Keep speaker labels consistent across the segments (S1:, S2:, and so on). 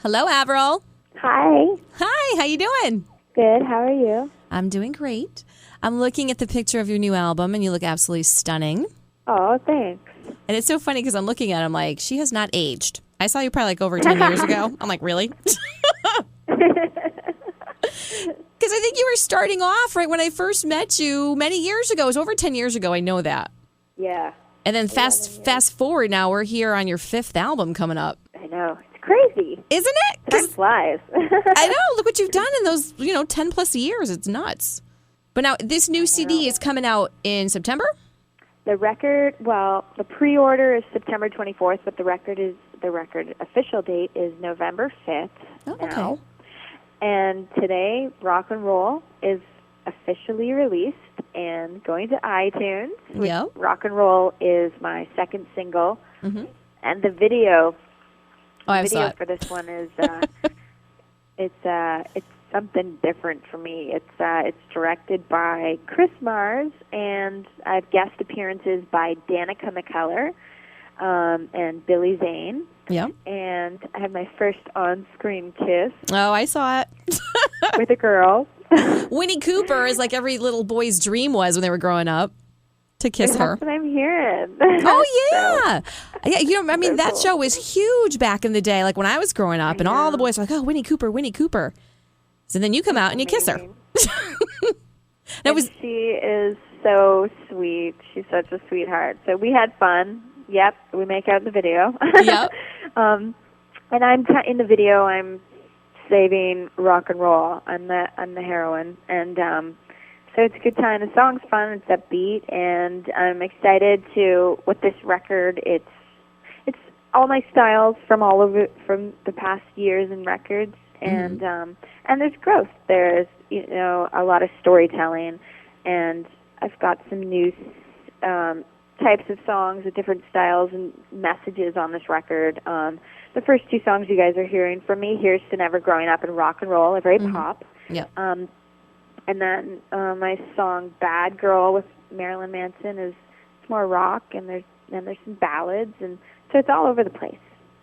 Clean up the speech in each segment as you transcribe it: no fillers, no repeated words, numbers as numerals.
S1: Hello, Avril.
S2: Hi.
S1: Hi, how you doing?
S2: Good. How are you?
S1: I'm doing great. I'm looking at the picture of your new album, and you look absolutely stunning.
S2: Oh, thanks.
S1: And it's so funny because I'm looking at it, I'm like, she has not aged. I saw you probably like over 10 years ago. I'm like, really? Because I think you were starting off right when I first met you many years ago. It was over 10 years ago. I know that.
S2: Yeah.
S1: And then fast forward now, we're here on your 5th album coming up.
S2: I know. It's crazy.
S1: Isn't it?
S2: Time flies.
S1: I know. Look what you've done in those, 10 plus years. It's nuts. But now this new CD is coming out in September?
S2: The record, the pre-order is September 24th, but the record official date is November 5th.
S1: Oh, okay.
S2: Now. And today, Rock and Roll is officially released and going to iTunes.
S1: Yep.
S2: Rock and Roll is my second single.
S1: Mm-hmm.
S2: And the video
S1: For
S2: this one is it's something different for me. It's directed by Chris Mars, and I have guest appearances by Danica McKellar and Billy Zane.
S1: Yeah.
S2: And I have my first on-screen kiss.
S1: Oh, I saw it.
S2: With a girl.
S1: Winnie Cooper is like every little boy's dream was when they were growing up, to kiss her.
S2: That's what I'm hearing.
S1: Oh, yeah.
S2: So,
S1: that
S2: cool.
S1: show was huge back in the day, like when I was growing up, and all the boys were like, oh, Winnie Cooper, Winnie Cooper. So then you come out and you kiss her.
S2: She is so sweet. She's such a sweetheart. So we had fun. Yep, we make out in the video.
S1: Yep.
S2: And in the video, I'm saving rock and roll. I'm the heroine, and so it's a good time. The song's fun. It's upbeat, and I'm excited with this record. It's all my styles from the past years in records, and there's growth. There's a lot of storytelling, and I've got some new types of songs with different styles and messages on this record. The first 2 songs you guys are hearing from me, Here's to Never Growing Up and Rock and Roll, are very pop.
S1: Yeah.
S2: And then my song Bad Girl with Marilyn Manson it's more rock, and there's some ballads, and so it's all over the place.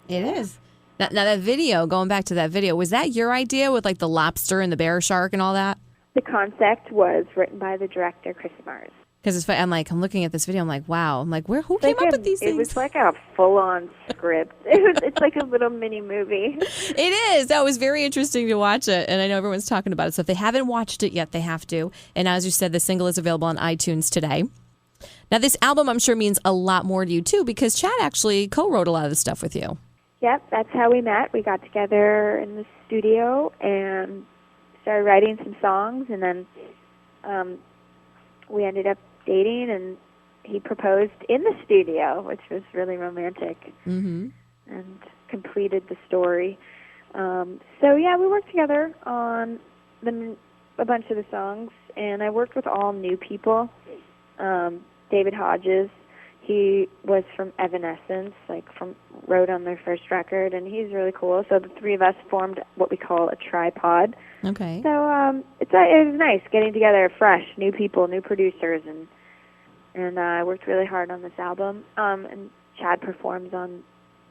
S1: It is. Now that video, going back to that video, was that your idea with like the lobster and the bear shark and all that?
S2: The concept was written by the director, Chris Mars.
S1: Because it's funny, I'm looking at this video, I'm like, wow. I'm like, who came up with these things?
S2: It was like a full-on script. It's like a little mini movie.
S1: It is. That was very interesting to watch it, and I know everyone's talking about it. So if they haven't watched it yet, they have to. And as you said, the single is available on iTunes today. Now, this album, I'm sure, means a lot more to you, too, because Chad actually co-wrote a lot of the stuff with you.
S2: Yep, that's how we met. We got together in the studio and started writing some songs, and then we ended up dating, and he proposed in the studio, which was really romantic, and completed the story. So yeah, we worked together on a bunch of the songs, and I worked with all new people. David Hodges, he was from Evanescence, wrote on their first record, and he's really cool. So the 3 of us formed what we call a tripod.
S1: Okay.
S2: So it was nice getting together fresh, new people, new producers, and I worked really hard on this album. And Chad performs on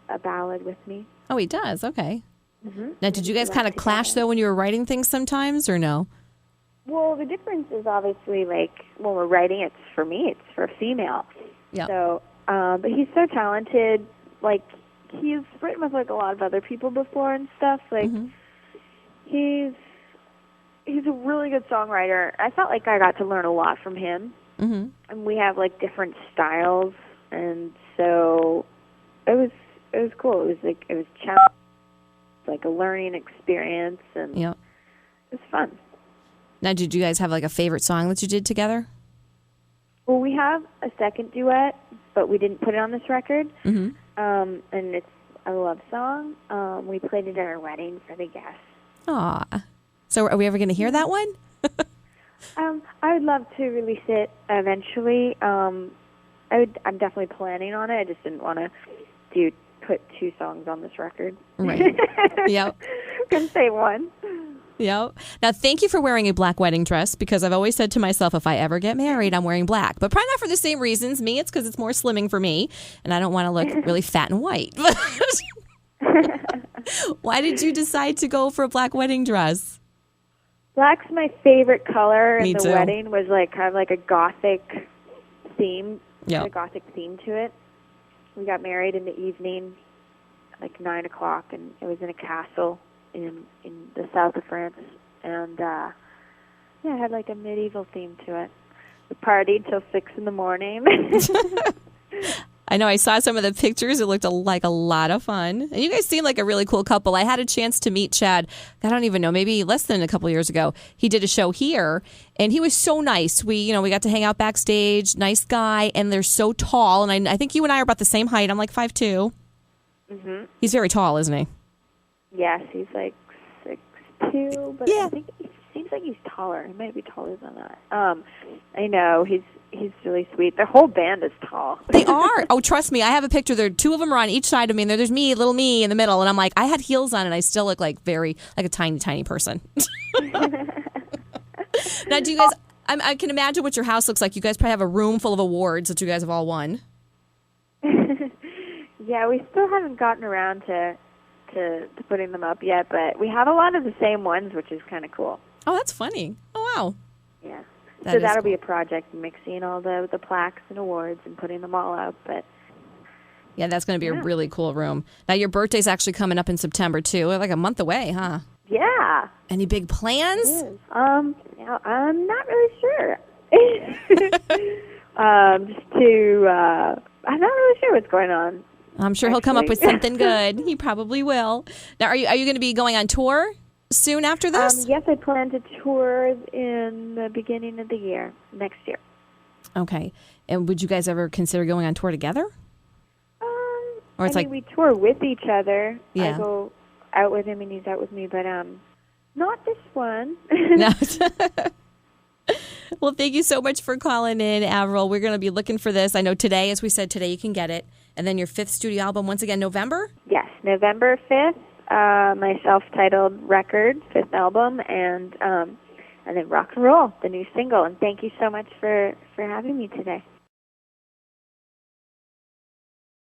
S2: a ballad with me.
S1: Oh, he does? Okay.
S2: Mm-hmm.
S1: Now, did you guys kind of clash, though, when you were writing things sometimes, or no?
S2: Well, the difference is obviously, when we're writing, it's for me, it's for a female.
S1: Yeah.
S2: So, but he's so talented. He's written with, a lot of other people before and stuff. He's a really good songwriter. I felt like I got to learn a lot from him. Mm-hmm. And we have, different styles. And so it was cool. It was challenging, a learning experience. And it was fun.
S1: Now, did you guys have, a favorite song that you did together?
S2: Well, we have a second duet, but we didn't put it on this record. Mm-hmm. And it's a love song. We played it at our wedding for the guests.
S1: Aw. So are we ever going to hear that one?
S2: I would love to release it eventually. I'm definitely planning on it. I just didn't want to put 2 songs on this record.
S1: Right. Yep.
S2: Can say one.
S1: Yep. Now, thank you for wearing a black wedding dress, because I've always said to myself, if I ever get married, I'm wearing black. But probably not for the same reasons. Me, it's because it's more slimming for me, and I don't want to look really fat and white. Why did you decide to go for a black wedding dress?
S2: Black's my favorite color,
S1: Me
S2: and the
S1: too.
S2: wedding was like kind of like a gothic theme.
S1: Yeah.
S2: A gothic theme to it. We got married in the evening, like 9 o'clock, and it was in a castle in the south of France, and yeah, it had like a medieval theme to it. We partied till 6 in the morning.
S1: I know I saw some of the pictures. It looked like a lot of fun. And you guys seem like a really cool couple. I had a chance to meet Chad, I don't even know, maybe less than a couple years ago. He did a show here, and he was so nice. We got to hang out backstage. Nice guy, and they're so tall. And I think you and I are about the same height. I'm like 5'2".
S2: Mm-hmm.
S1: He's very tall, isn't he?
S2: Yes, he's like 6'2", but
S1: Yeah.
S2: I think he seems like he's taller. He might be taller than that. I know, he's really sweet. The whole band is tall.
S1: They are. Oh, trust me. I have a picture. There, two of them are on each side of me, and there's me, little me, in the middle. And I'm like, I had heels on, and I still look like a tiny, tiny person. Now, do you guys? I can imagine what your house looks like. You guys probably have a room full of awards that you guys have all won.
S2: Yeah, we still haven't gotten around to putting them up yet, but we have a lot of the same ones, which is kind of cool.
S1: Oh, that's funny. Oh, wow.
S2: Yeah.
S1: That
S2: So
S1: is
S2: that'll
S1: cool.
S2: be a project, mixing all the plaques and awards and putting them all up. But
S1: Yeah, that's going to be a really cool room. Now, your birthday's actually coming up in September, too. Like a month away, huh?
S2: yeah.
S1: Any big plans?
S2: Yeah, I'm not really sure. I'm not really sure what's going on.
S1: I'm sure he'll come up with
S2: Actually.
S1: something good. He probably will. Now, are you going to be going on tour soon after this?
S2: Yes, I plan to tour in the beginning of the year, next year.
S1: Okay. And would you guys ever consider going on tour together? Or it's
S2: we tour with each other.
S1: Yeah.
S2: I go out with him and he's out with me, but not this one.
S1: No. Well, thank you so much for calling in, Avril. We're going to be looking for this. I know today, as we said, today you can get it. And then your 5th studio album, once again, November?
S2: Yes, November 5th, my self-titled record, 5th album, and then Rock and Roll, the new single. And thank you so much for having me today.